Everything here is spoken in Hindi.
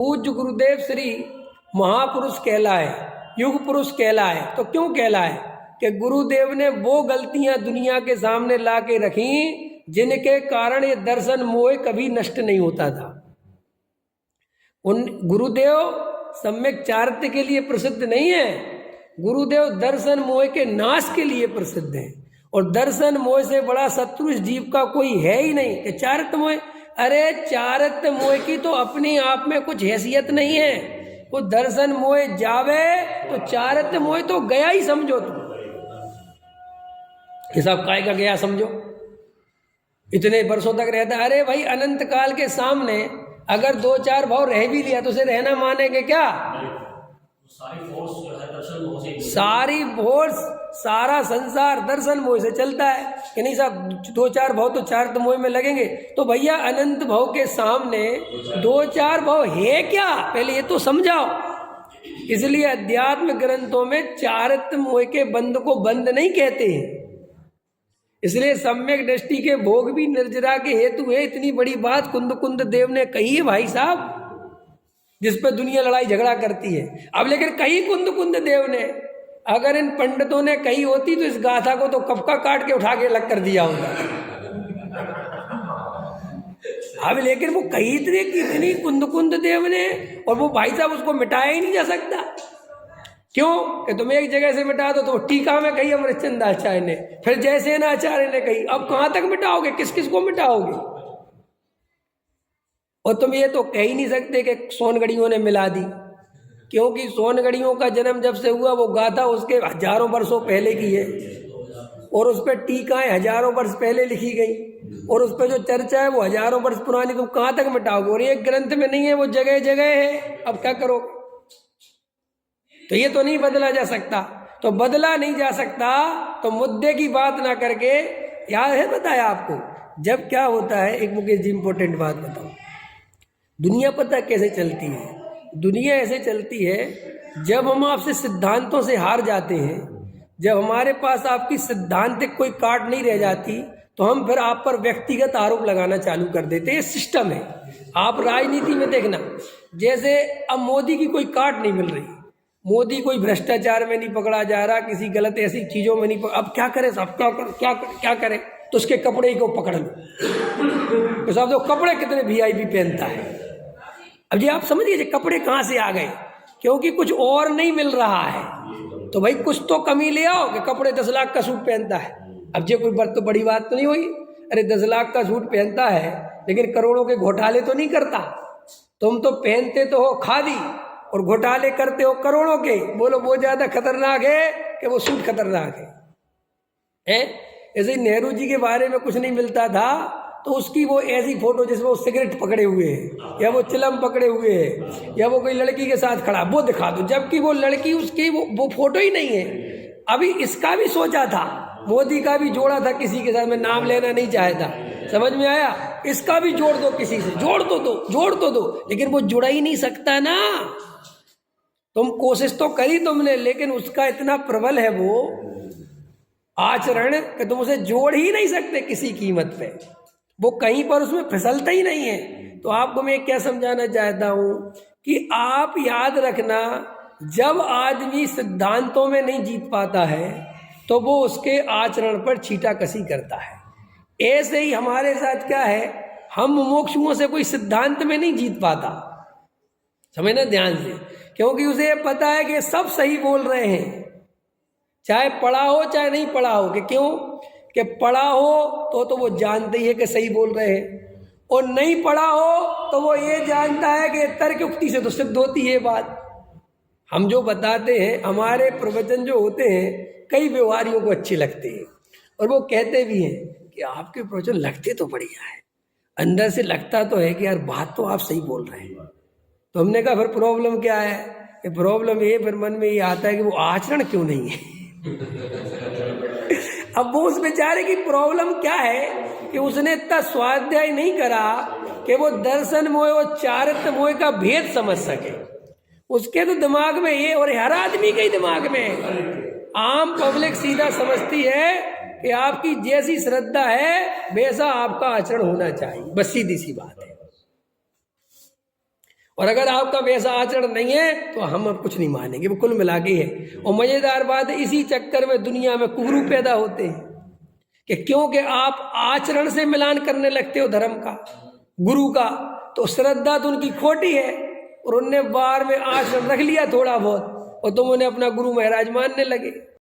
पूज्य गुरुदेव श्री महापुरुष कहलाए, युग पुरुष कहलाए। तो क्यों कहलाए? कि गुरुदेव ने वो गलतियां दुनिया के सामने ला के रखी जिनके कारण ये दर्शन मोह कभी नष्ट नहीं होता था। उन गुरुदेव सम्यक चारित्र्य के लिए प्रसिद्ध नहीं है, गुरुदेव दर्शन मोह के नाश के लिए प्रसिद्ध है। और दर्शन मोह से बड़ा शत्रु इस जीव का कोई है ही नहीं कि चारित्र्य मोह। अरे चारित्र्य मोह की तो अपने आप में कुछ हैसियत नहीं है। वो दर्शन मोह जावे तो चारित्र्य मोह तो गया ही समझो। तुम हिसाब काय का गया समझो, इतने वर्षों तक रहता। अरे भाई अनंत काल के सामने अगर दो चार भाव रह भी लिया तो उसे रहना मानेंगे क्या? सारी फोर्स सारा संसार दर्शन मोह से चलता है कि नहीं साहब? दो चार भाव तो चारित्र्य मोह में लगेंगे। तो भैया अनंत भाव के सामने दो चार भाव है क्या, पहले ये तो समझाओ। इसलिए अध्यात्म ग्रंथों में चारित्र्य मोह के बंध को बंद नहीं कहते हैं। इसलिए सम्यक दृष्टि के भोग भी निर्जरा के हेतु है। इतनी बड़ी बात कुंद कुंद देव ने कही है भाई साहब, जिस पर दुनिया लड़ाई झगड़ा करती है। अब लेकिन कही कुंद कुंद देव ने, अगर इन पंडितों ने कही होती तो इस गाथा को तो कब का काट के उठा के अलग कर दिया होगा। अब लेकिन वो कही इतनी कुंद कुंद देव ने, और वो भाई साहब उसको मिटाया ही नहीं जा सकता। क्यों? कि तुम एक जगह से मिटा दो तो टीका में कही अमृतचंद आचार्य ने, फिर जयसेन आचार्य ने कही। अब कहां तक मिटाओगे? किस किस को मिटाओगे? और तुम ये तो कह ही नहीं सकते कि सोनगढ़ियों ने मिला दी, क्योंकि सोनगढ़ियों का जन्म जब से हुआ वो गाथा उसके हजारों वर्षों पहले की है, और उस पर टीकाएं हजारों वर्ष पहले लिखी गई, और उस पर जो चर्चा है वो हजारों वर्ष पुरानी। तुम कहां तक मिटाओगे? और एक ग्रंथ में नहीं है, वो जगह जगह है। अब क्या करोगे? तो ये तो नहीं बदला जा सकता। तो बदला नहीं जा सकता तो मुद्दे की बात ना करके, याद है बताया आपको जब क्या होता है। एक मुकेश जी इंपॉर्टेंट बात बताओ, दुनिया पता कैसे चलती है? दुनिया ऐसे चलती है जब हम आपसे सिद्धांतों से हार जाते हैं, जब हमारे पास आपकी सिद्धांतिक कोई काट नहीं रह जाती, तो हम फिर आप पर व्यक्तिगत आरोप लगाना चालू कर देते हैं। ये सिस्टम है। आप राजनीति में देखना, जैसे अब मोदी की कोई काट नहीं मिल रही, मोदी कोई भ्रष्टाचार में नहीं पकड़ा जा रहा, किसी गलत ऐसी चीजों में नहीं अब क्या करे साहब? क्या करे? तो उसके कपड़े को पकड़ लो तो साहब, तो कपड़े कितने वीआईपी पहनता है। अब जी आप समझिए कपड़े कहाँ से आ गए? क्योंकि कुछ और नहीं मिल रहा है, तो भाई कुछ तो कमी ले आओ कि कपड़े 10 लाख का सूट पहनता है। अब ये कोई तो बड़ी बात तो नहीं हुई। अरे 10 लाख का सूट पहनता है लेकिन करोड़ों के घोटाले तो नहीं करता। तुम तो पहनते तो हो खादी और घोटाले करते हो करोड़ों के। बोलो वो ज्यादा खतरनाक है कि वो सूट खतरनाक है? ऐसे नेहरू जी के बारे में कुछ नहीं मिलता था तो उसकी वो ऐसी फोटो जिसमें वो सिगरेट पकड़े हुए है, या वो चिलम पकड़े हुए है, या वो कोई लड़की के साथ खड़ा, वो दिखा दो, जबकि वो लड़की उसकी वो फोटो ही नहीं है। अभी इसका भी सोचा था, मोदी का भी जोड़ा था किसी के साथ, मैं नाम लेना नहीं चाहता, समझ में आया? इसका भी जोड़ दो, किसी से जोड़ तो दो, लेकिन वो जुड़ा ही नहीं सकता ना। तुम कोशिश तो करी तुमने, लेकिन उसका इतना प्रबल है वो आचरण कि तुम उसे जोड़ ही नहीं सकते किसी कीमत पे। वो कहीं पर उसमें फिसलता ही नहीं है। तो आपको मैं क्या समझाना चाहता हूं कि आप याद रखना, जब आदमी सिद्धांतों में नहीं जीत पाता है तो वो उसके आचरण पर छींटाकशी करता है। ऐसे ही हमारे साथ क्या है, हम मुमुक्षुओं से कोई सिद्धांत में नहीं जीत पाता, समझना ध्यान से, क्योंकि उसे पता है कि सब सही बोल रहे हैं, चाहे पढ़ा हो चाहे नहीं पढ़ा हो। कि क्यों? कि पढ़ा हो तो वो जानते ही है कि सही बोल रहे हैं, और नहीं पढ़ा हो तो वो ये जानता है कि तर्क युक्ति से तो सिद्ध होती है बात। हम जो बताते हैं, हमारे प्रवचन जो होते हैं, कई व्यवहारियों को अच्छे लगते हैं, और वो कहते भी हैं कि आपके प्रवचन लगते तो बढ़िया है, अंदर से लगता तो है कि यार बात तो आप सही बोल रहे हैं। तो हमने कहा फिर प्रॉब्लम क्या है? कि प्रॉब्लम ये फिर मन में ये आता है कि वो आचरण क्यों नहीं है। अब वो उस बेचारे की प्रॉब्लम क्या है कि उसने इतना स्वाध्याय नहीं करा कि वो दर्शन मोह और चारित्र्य मोह का भेद समझ सके। उसके तो दिमाग में ये, और हर आदमी के ही दिमाग में, आम पब्लिक सीधा समझती है कि आपकी जैसी श्रद्धा है वैसा आपका आचरण होना चाहिए, बस सीधी सी बात है। और अगर आपका वैसा आचरण नहीं है तो हम अब कुछ नहीं मानेंगे। वो कुल मिला के है। और मजेदार बात है, इसी चक्कर में दुनिया में कुहरू पैदा होते हैं कि क्योंकि आप आचरण से मिलान करने लगते हो धर्म का, गुरु का, तो श्रद्धा तो उनकी खोटी है और उनने बार में आचरण रख लिया थोड़ा बहुत और तुम उन्हें अपना गुरु महाराज मानने लगे।